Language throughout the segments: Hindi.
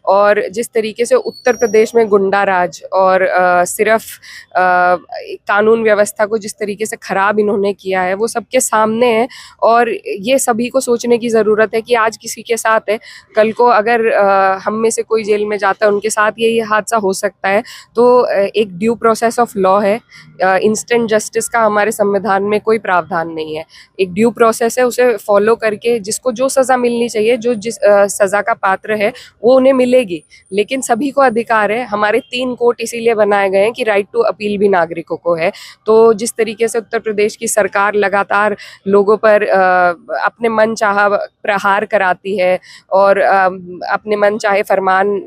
और जिस तरीके से उत्तर प्रदेश में गुंडा राज और सिर्फ कानून व्यवस्था को जिस तरीके से खराब इन्होंने किया है वो सबके सामने है। और ये सभी को सोचने की ज़रूरत है कि आज किसी के साथ है, कल को अगर हम में से कोई जेल में जाता है उनके साथ यही हादसा हो सकता है। तो एक ड्यू प्रोसेस ऑफ लॉ है, इंस्टेंट जस्टिस का हमारे संविधान में कोई प्रावधान नहीं है। एक ड्यू प्रोसेस है, उसे फॉलो करके जिसको जो सज़ा मिलनी चाहिए, जो जिस सज़ा का पात्र है वो उन्हें मिलेगी। लेकिन सभी को अधिकार है, हमारे 3 कोर्ट इसीलिए बनाए गए हैं कि राइट टू अपील भी नागरिकों को है। तो जिस तरीके से उत्तर प्रदेश की सरकार लगातार लोगों पर अपने मन चाहा प्रहार कराती है और अपने मन चाहे फरमान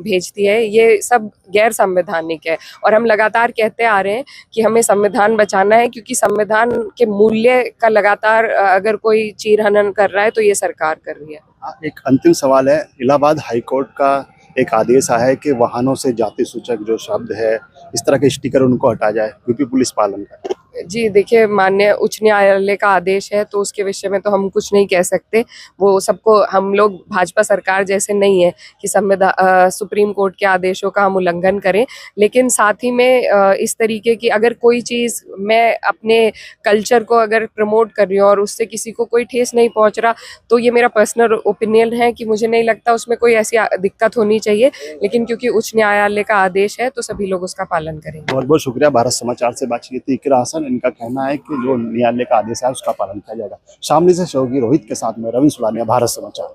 भेजती है, ये सब गैर संवैधानिक है। और हम लगातार कहते आ रहे हैं कि हमें संविधान बचाना है, क्योंकि संविधान के मूल्य का लगातार अगर कोई चीरहनन कर रहा है तो ये सरकार कर रही है। एक अंतिम सवाल है, इलाहाबाद हाई कोर्ट का एक आदेश आया है कि वाहनों से जाति सूचक जो शब्द है, इस तरह के स्टिकर उनको हटा जाए, यूपी पुलिस पालन करे। जी देखिए, माननीय उच्च न्यायालय का आदेश है तो उसके विषय में तो हम कुछ नहीं कह सकते। वो सबको, हम लोग भाजपा सरकार जैसे नहीं है कि सुप्रीम कोर्ट के आदेशों का हम उल्लंघन करें। लेकिन साथ ही में इस तरीके की अगर कोई चीज़ मैं अपने कल्चर को अगर प्रमोट कर रही हूँ और उससे किसी को कोई ठेस नहीं पहुँच रहा, तो ये मेरा पर्सनल ओपिनियन है कि मुझे नहीं लगता उसमें कोई ऐसी दिक्कत होनी चाहिए। लेकिन क्योंकि उच्च न्यायालय का आदेश है तो सभी लोग उसका पालन करेंगे। बहुत बहुत शुक्रिया। भारत समाचार से बातचीत की इकरा हसन, इनका कहना है कि जो न्यायालय का आदेश है उसका पालन किया जाएगा। शामली से सहयोगी रोहित के साथ में रवि सुलानिया, भारत समाचार।